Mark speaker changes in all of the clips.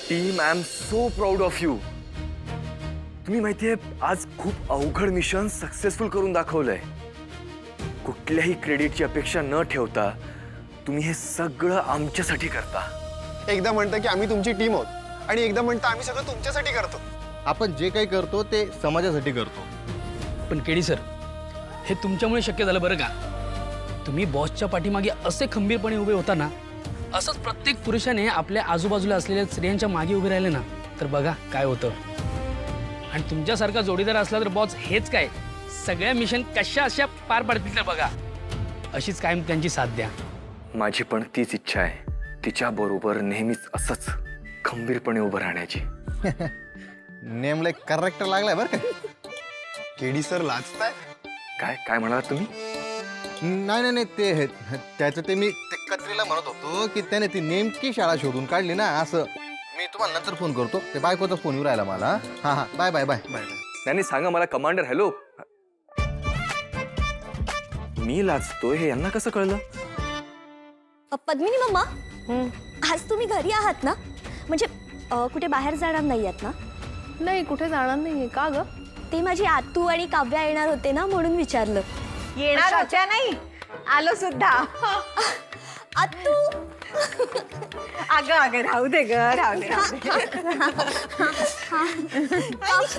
Speaker 1: Team I am so proud of you. तुम्ही माहितीये आज खूप अवघड मिशन सक्सेसफुल करून दाखवलंय. कुठल्याही क्रेडिटची अपेक्षा न ठेवता तुम्ही हे सगळं आमच्यासाठी करता.
Speaker 2: एकदा म्हणता की आम्ही तुमची टीम आहोत आणि एकदा म्हणता आम्ही सगळं तुमच्यासाठी करतो.
Speaker 3: आपण जे काही करतो ते समाजासाठी करतो.
Speaker 4: पण केडी सर, हे तुमच्यामुळे शक्य झालं बरं का. तुम्ही बॉसच्या पाठीमागे असे खंबीरपणे उभे होता ना, असंच प्रत्येक पुरुषाने आपल्या आजूबाजूला असलेल्या स्त्रियांच्या मागे उभे राहिले ना, तर बघा काय होतं. आणि तुमच्यासारखा जोडीदार असला तर बॉस हेच काय सगळ्या मिशन कशा अशा पार पडतील तर बघा. अशीच कायम त्यांची साथ द्या.
Speaker 1: माझी पण तीच इच्छा आहे, तिच्या बरोबर नेहमीच असंच खंबीरपणे उभं राहण्याची.
Speaker 3: नेमला एक करेक्टर लागलाय बरं का.
Speaker 2: केडी सर लाजताय.
Speaker 1: काय काय म्हणालात तुम्ही?
Speaker 3: नाही नाही ते त्याचं ते मी ते कत्रीला म्हणत होतो की त्याने ती नेमकी शाळा शोधून काढली ना असं. मी तुम्हाला नंतर फोन करतो. ते बायकोचा फोन येऊ राहिला मला. हां हां बाय बाय बाय बाय.
Speaker 1: त्यांनी सांगा मला कमांडर हॅलो. मी लाजतोय हे यांना कसं कळलं?
Speaker 5: पद्मिनी मम्मा, आज तुम्ही घरी आहात ना? म्हणजे कुठे बाहेर जाणार नाही आहात ना?
Speaker 6: नाही, कुठे जाणार नाहीये. का ग?
Speaker 5: ते माझी आतू आणि काव्या येणार होते ना म्हणून विचारलं.
Speaker 7: येणार होत्या नाही, आलो सुद्धा.
Speaker 5: आतू
Speaker 7: अगं अगं राहू दे ग, राहू दे, राहू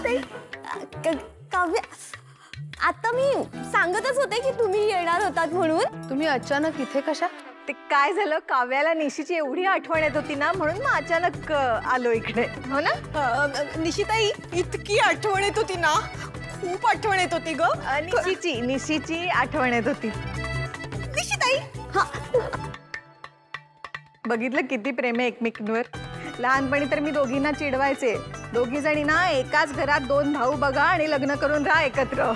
Speaker 7: दे.
Speaker 5: काव्या, आता मी सांगतच होते की तुम्ही येणार होतात म्हणून.
Speaker 6: तुम्ही अचानक इथे कशा?
Speaker 7: ते काय झालं, काव्याला निशीची एवढी आठवण येत होती ना, म्हणून मग अचानक आलो इकडे. हो ना
Speaker 8: निशिताई, इतकी आठवण येत होती ना, खूप आठवण येत होती ग.
Speaker 7: निशीची आठवण येत होती.
Speaker 8: निशिताई,
Speaker 7: बघितलं किती प्रेम आहे एकमेकींवर. लहानपणी तर मी दोघींना चिडवायचे, दोघी जणी ना एकाच घरात दोन भाऊ बघा आणि लग्न करून राहा एकत्र.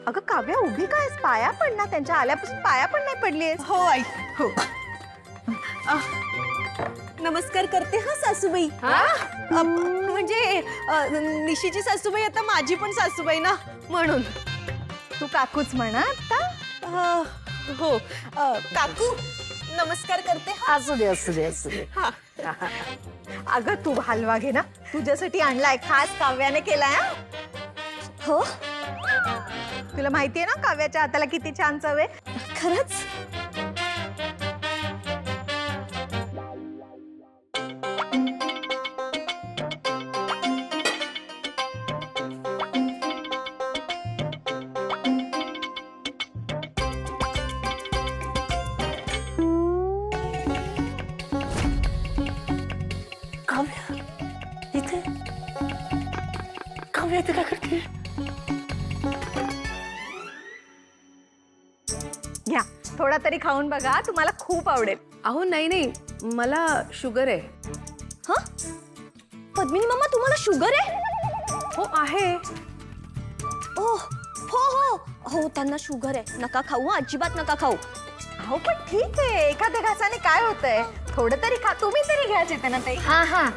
Speaker 7: अगं काव्या, उभी काय पाया पड ना, त्यांच्या आल्यापासून पाया पण नाही पडलीस.
Speaker 8: हो आई.
Speaker 7: हो.
Speaker 8: नमस्कार करते हा सासूबाई. म्हणजे निशीची सासूबाई आता माझी पण सासूबाई ना, म्हणून.
Speaker 7: तू काकूच म्हणा आता.
Speaker 8: हो काकू, नमस्कार करते हा.
Speaker 7: असू दे असू दे असू दे.
Speaker 8: हा.
Speaker 7: अगं तू हलवा घे ना, तुझ्यासाठी आणलाय, खास काव्याने केलाय.
Speaker 5: हो,
Speaker 7: तुला माहितीये ना काव्याच्या हाताला किती छान चव आहे.
Speaker 5: खरंच?
Speaker 7: घ्या, थोडा तरी खाऊन बघा, तुम्हाला खूप आवडेल.
Speaker 6: अहो नाही नाही, मला शुगर आहे.
Speaker 5: हा, पद्मिनी मम्मा तुम्हाला शुगर आहे?
Speaker 6: हो आहे.
Speaker 5: ओ हो हो हो, त्यांना शुगर आहे. नका खाऊ, अजिबात नका खाऊ.
Speaker 7: हो पण ठीक आहे, एखाद्या घासाने काय होतंय, थोडं तरी खा. तुम्ही तरी घ्या चेतना ताई.
Speaker 6: हा हा.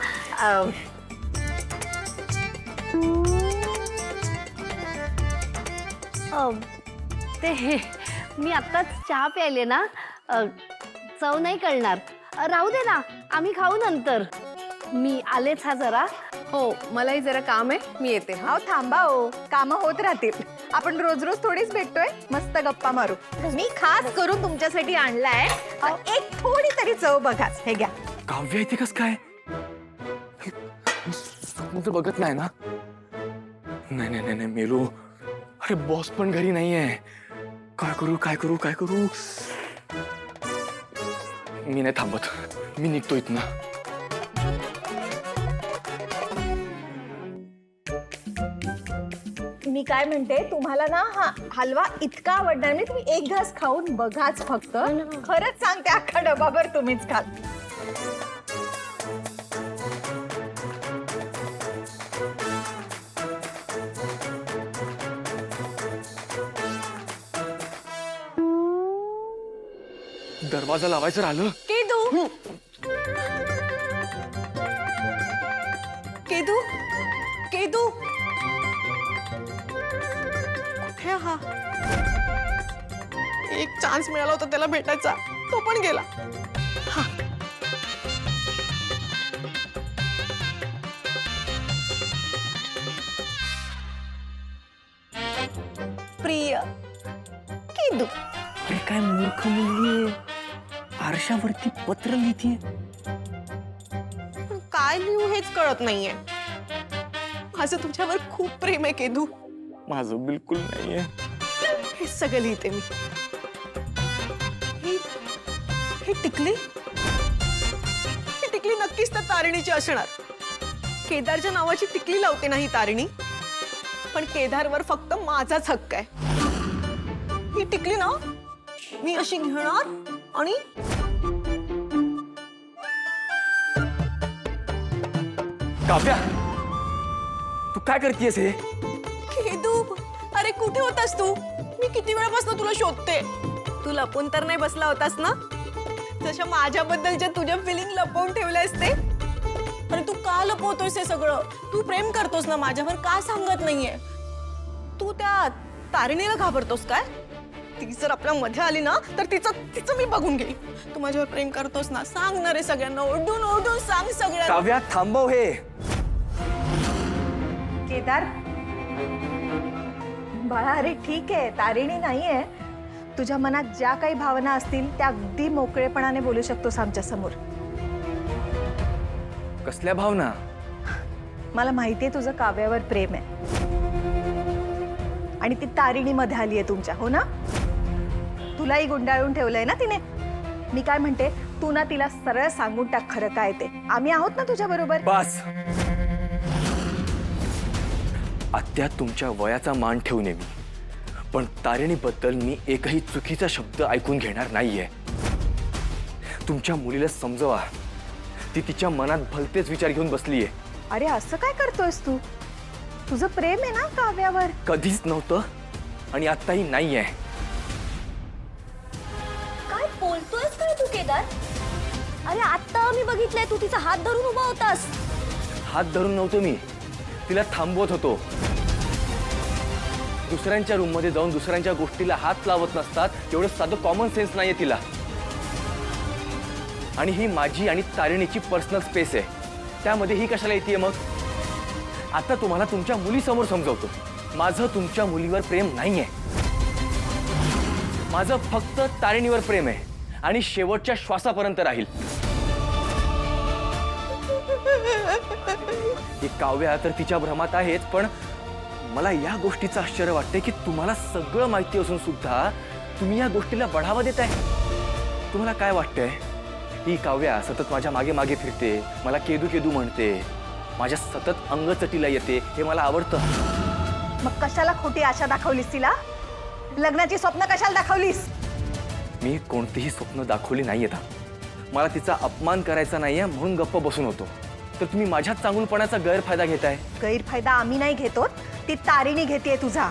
Speaker 9: ते मी आत्ताच चहा प्यायले ना, चव नाही कळणार. राहू दे ना, आम्ही खाऊ नंतर. मी आलेच हा जरा.
Speaker 6: हो, मलाही जरा काम आहे, मी येते.
Speaker 7: अहो थांबा हो, कामं होत राहतील. आपण रोज रोज थोडीच भेटतोय, मस्त गप्पा मारू. मी खास करून तुमच्यासाठी आणलाय, एक थोडी तरी चव बघाच. हे घ्या.
Speaker 1: काव्य इथे कस काय? स्वप्न तर बघत नाही ना? नाही नाही नाही नाही मेलू. अरे बॉस पण घरी नाहीये. काय करू काय करू काय करू? मी नाही थांबत, मी निघतो इथनं.
Speaker 7: मी काय म्हणते, तुम्हाला ना हा हलवा इतका आवडणार नाही, तुम्ही एक घास खाऊन बघाच फक्त. खरंच सांगते, अख्खा डबाभर तुम्हीच खाल.
Speaker 1: दरवाजा लावायचं राहिलं.
Speaker 8: केदू, केदू, केदू, कुठे हा? एक चान्स मिळाला होता त्याला भेटायचा, तो पण गेला. हा.
Speaker 1: कशावरती पत्र लिहितीये?
Speaker 8: पण काय लिहू हेच कळत नाहीये. माझं तुझ्यावर खूप प्रेम आहे केदू.
Speaker 1: माझं बिलकुल नाहीये.
Speaker 8: हे सगळं लिहिते मी. ही टिकली, ही टिकली नक्कीच त्या तारिणीची असणार. केदारच्या नावाची टिकली लावते नाही तारिणी, पण केदारवर फक्त माझाच हक्क आहे. ही टिकली ना मी अशी घेणार आणि
Speaker 1: काव्या, तू काय करतेयस हे?
Speaker 8: केदू, अरे कुठे होतास तू? मी किती वेळापासून तुला शोधते. तू लपून तर नाही बसला होतास ना, जशा माझ्याबद्दलच्या तुझ्या फिलिंग लपवून ठेवल्यास ते. अरे तू का लपवतोयस हे सगळं? तू प्रेम करतोस ना माझ्यावर, का सांगत नाहीये? तू त्या तारिणीला घाबरतोस काय? ती जर आपल्या मध्ये आली ना तर तिचं मी बघून घेईन. तू माझ्यावर प्रेम करतोस ना, सांग ना रे सगळ्यांना, ओरडून ओरडून सांग सगळ्यांना.
Speaker 1: काव्या, थांबव हे.
Speaker 7: केदार बाळा, अरे ठीक आहे, तारिणी नाहीये. तुझ्या मनात ज्या काही भावना असतील त्या अगदी मोकळेपणाने बोलू शकतोस आमच्या समोर.
Speaker 1: कसल्या भावना?
Speaker 7: मला माहितीये तुझं काव्यावर प्रेम आहे आणि ती तारिणी मध्ये आली आहे तुमच्या, हो ना? तुलाही गुंडाळून ठेवलंय ना तिने. मी काय म्हणते, तू ना तिला सरळ सांगून टाक खरं काय ते. आम्ही आहोत ना तुझ्या बरोबर.
Speaker 1: बस. आत्या तुमच्या वयाचा मान ठेवून मी, पण तारिणीबद्दल मी एकही चुकीचा शब्द ऐकून घेणार नाहीये. तुमच्या मुलीला समजवा, ती तिच्या मनात भलतेच विचार घेऊन बसलीये.
Speaker 7: अरे असं काय करतोयस तू? तुझं प्रेम आहे ना काव्यावर.
Speaker 1: कधीच नव्हतं आणि आत्ताही नाहीये.
Speaker 5: काय बोलतोयस काय तू केदार? अरे आता मी बघितलंय तू तिचा हात धरून उभा होतास.
Speaker 1: हात धरून नव्हतो मी, तिला थांबवत होतो. दुसऱ्यांच्या रूम मध्ये जाऊन दुसऱ्यांच्या गोष्टीला हात लावत नसतात तेवढं साधं कॉमन सेन्स नाहीये तिला. आणि ही माझी आणि तारिणीची पर्सनल स्पेस आहे, त्यामध्ये ही कशाला येते मग? आता तुम्हाला तुमच्या मुलीसमोर समजवतो, माझं तुमच्या मुलीवर प्रेम नाहीये. माझं फक्त तारिणीवर प्रेम आहे आणि शेवटच्या श्वासापर्यंत राहील. ही काव्या तर तिच्या भ्रमात आहेच, पण मला या गोष्टीचं आश्चर्य वाटतंय की तुम्हाला सगळं माहिती असून सुद्धा तुम्ही या गोष्टीला बढावा देताय. तुम्हाला काय वाटतंय? ही काव्या सतत माझ्या मागे मागे फिरते, मला केदू केदू म्हणते, माझ्या सतत अंगचटीला येते, हे मला आवडतं.
Speaker 7: मग कशाला खोटी आशा दाखवलीस तिला? लग्नाची स्वप्न कशाला दाखवलीस?
Speaker 1: मी कोणतीही स्वप्न दाखवली नाहीयेत. मला तिचा अपमान करायचा नाहीये म्हणून गप्प बसून होतो, तर तुम्ही माझ्या चांगुलपणाचा गैरफायदा घेताय.
Speaker 7: गैरफायदा आम्ही नाही घेतो, ती तारिणी घेतेय तुझा.